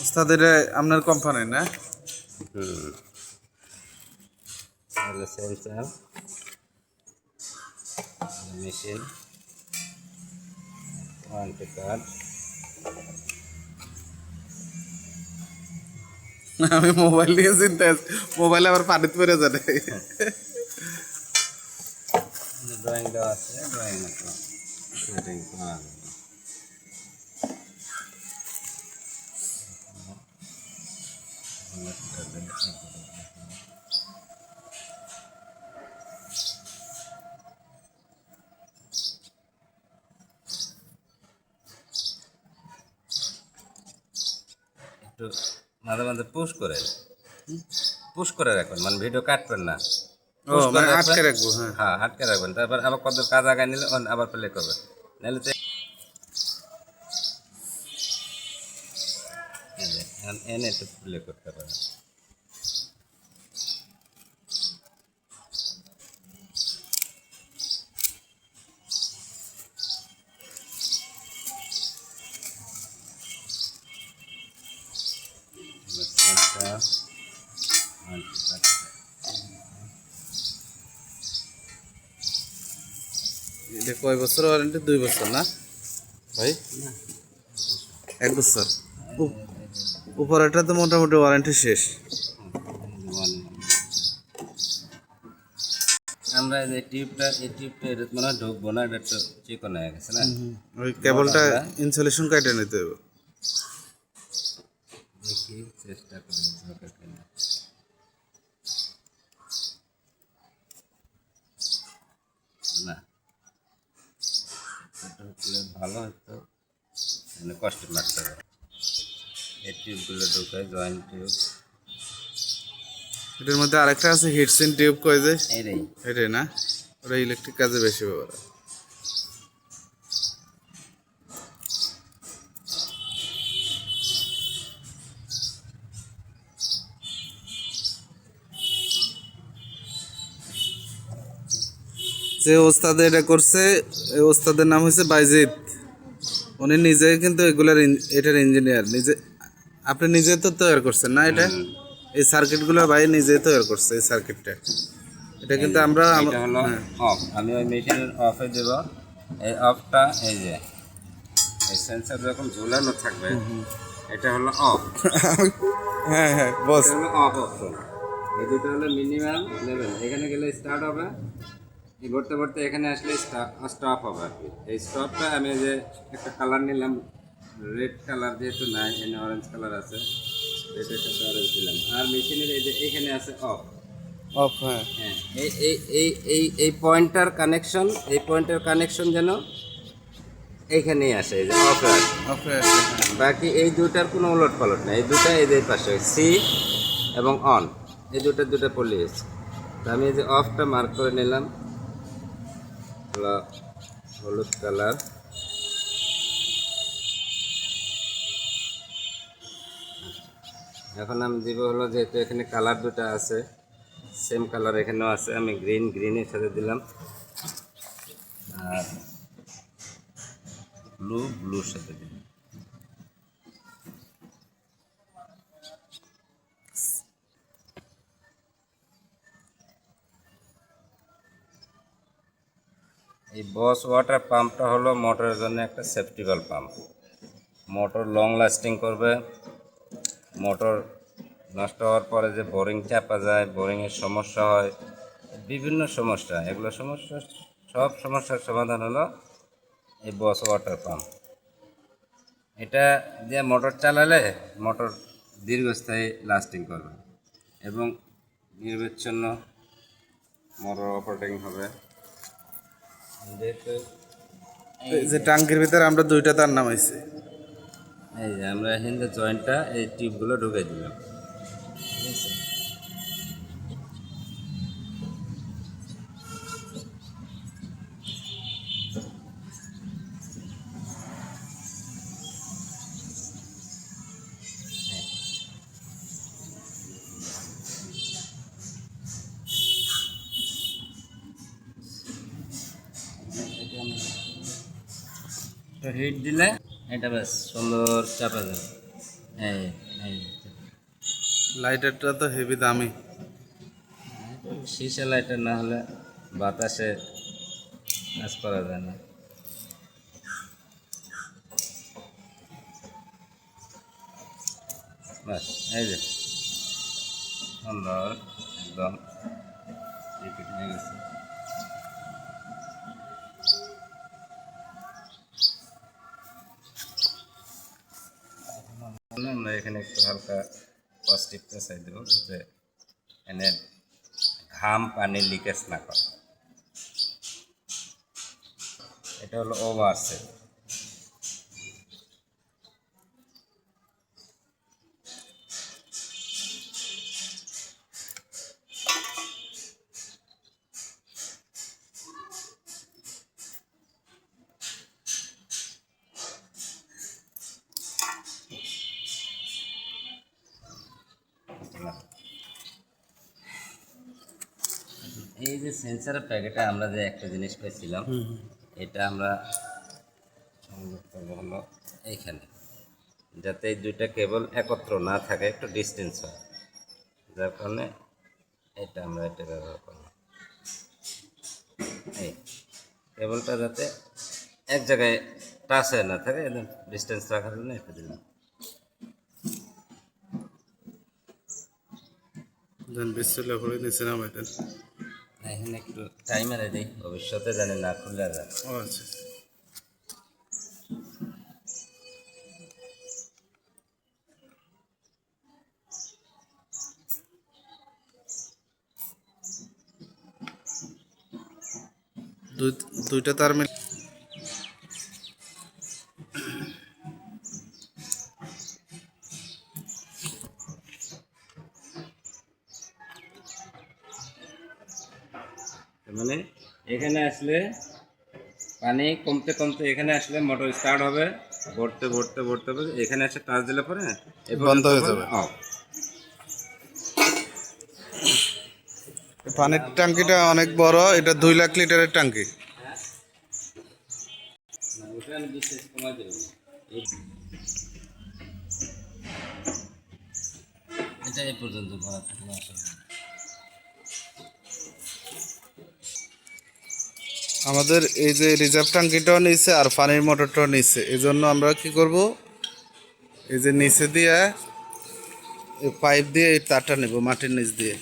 ওস্তাদের আপনার কোম্পানি না? তাহলে সেন্সার মেশিন ওয়ারেন্টি কার্ড। আমি মোবাইল নিয়ে চিন্তা, মোবাইল আবার পানিতে পড়ে যাবে। ড্রয়িং দেওয়া আছে, ড্রয়িং সেটিং করা একটু মাঝে মাঝে পুশ করে রাখবেন, মানে ভিডিও কাটবেন না, ও মানে আটকে রাখবো। হ্যাঁ হ্যাঁ আটকে রাখবেন। তারপর আবার কত কাজ আগায় নিলে আবার প্লে করবেন, নাহলে তো এনে একটু প্লে করতে পারেন। এটা কয় বছর ওয়ারেন্টি? 2 বছর না ভাই? 1 বছর। উপরেটা তো মোটামুটি ওয়ারেন্টি শেষ। আমরা এই টিউবটা এটা মানে ঢুকবো না, এটা একটু চিকন হয়ে গেছে না। ওই কেবলটা ইনসুলেশন কাটে নিতে হবে। দেখি চেষ্টা করি ঢোকে কিনা। না ঢুকলে ভালো হতো, মানে কষ্ট লাগতে হবে। এই টিউবগুলো ঢোকে, জয়েন্ট টিউব। এটার মধ্যে আরেকটা আছে হিটসিন টিউব কয় যে, এইটাই এটাই না? ওটা ইলেকট্রিক কাজে বেশি ব্যবহার হয়। যে ওস্তাদ এটা করছে, এই ওস্তাদের নাম হচ্ছে বাইজিদ। উনি নিজে কিন্তু এগুলার এটার ইঞ্জিনিয়ার নিজে। আপনি নিজে তো তৈরি করছেন না এটা? এই সার্কিটগুলো ভাই নিজে তৈরি করছে এই সার্কিটটা। এটা কিন্তু আমরা এটা হলো অফ। আমি ওই মেশিনের অফে দেব। এই অফটা এই যে এই সেন্সর যখন ঝুলানো থাকবে, এটা হলো অফ। হ্যাঁ হ্যাঁ বস। এটা হলো অফ অপশন। এই দুটো হলো মিনিমাম লেভেল। এখানে গেলে স্টার্ট হবে, এই ঘুরতে ঘুরতে এখানে আসলে স্টপ হবে আর কি। এই স্টপটা আমি যে একটা কালার নিলাম, রেড কালার যেহেতু নাই, এখানে অরেঞ্জ কালার আছে, রেডের সাথে অরেঞ্জ দিলাম। আর মেশিনের এই যে এখানে আছে অফ। অফ হ্যাঁ। হ্যাঁ, এই এই এই এই এই পয়েন্টার কানেকশন, এই পয়েন্টার কানেকশন যেন এইখানেই আসে, এই যে অফে আসে। অফে আছে। বাকি এই দুটার কোনো উলট পালট নেই। এই দুটা এই যে পাশে সি এবং অন, এই দুটা পলি আছে। তো আমি এই যে অফটা মার্ক করে নিলাম, হলো হলুদ কালার। এখন আমি দিব হলো, যেহেতু এখানে কালার দুটা আছে, সেম কালার এখানেও আছে, আমি গ্রিনের সাথে দিলাম, আর ব্লুর সাথে দিলাম। এই বস ওয়াটার পাম্পটা হলো মোটরের জন্য একটা safety valve pump. Motor long lasting করবে। মোটর নষ্ট হওয়ার পরে যে বোরিং চাপা যায়, বোরিংয়ের সমস্যা হয়, বিভিন্ন সমস্যা, এগুলো সব সমস্যার সমাধান হলো এই বস ওয়াটার পাম্প। এটা দিয়ে মোটর চালালে মোটর দীর্ঘস্থায়ী লাস্টিং করবে এবং নির্বিচ্ছিন্ন মোটর অপারেটিং হবে। যেহেতু এই যে টাঙ্কির ভিতরে আমরা 2টা তার নামাইছি। এই যে আমরা এখানে জয়েন্টটা এই টিউবগুলো ঢুকে দিলাম, ঠিক আছে। হিট দিলে এটা বেশ সুন্দর চাপা যাবে। এই এই লাইটারটা তো হেভি দামি। সীসা লাইটার না হলে বাতাসে কাজ করা যায় না। বাস এই যে সুন্দর একদম রিপিট হয়ে গেছে। আমরা এখানে একটু হালকা পজিটিভ প্রেসার দেবো যাতে এনে ঘাম পানি লিকেজ না করে। এটা হলো ওভার সেট। এই যে সেন্সারের প্যাকেটে আমরা যে একটা জিনিস পেয়েছিলাম, এটা আমরা সংযোগ করবো হলো এইখানে, যাতে এই দুইটা কেবল একত্র না থাকে, একটু ডিস্টেন্স হয়, যার কারণে এটা আমরা এটা ব্যবহার করব। এই কেবলটা যাতে এক জায়গায় টাচ হয়ে না থাকে, একদম ডিস্টেন্স রাখার জন্য এটা দিলাম। দেন বিসমিল্লাহ করে নিচে নামাই দেন। এখানে একটু টাইমারে দিই, ভবিষ্যতে জানি না খুলে যায়। ও আচ্ছা, দুইটা তার মিল। মানে এখানে আসলে পানি কমতে কমতে এখানে আসলে মোটর স্টার্ট হবে, ভরতে ভরতে ভরতে ভরতে এখানে এসে টাচ দিলে পরে বন্ধ হয়ে যাবে। অফ। পানির ট্যাঙ্কিটা অনেক বড়, এটা 2 লাখ লিটারের ট্যাঙ্কি। ওটা আমি বিশেষ কমাই দেব। এটা এই পর্যন্ত ভরা থাকলে আসলে আমাদের এই যে রিজার্ভ ট্যাঙ্কিটাও নিচে আর পানির মোটরটাও নিচে, এই জন্য আমরা কি করব, এই যে নিচে দিয়ে পাইপ দিয়ে এই তারটা নেব মাটির নিচ দিয়ে।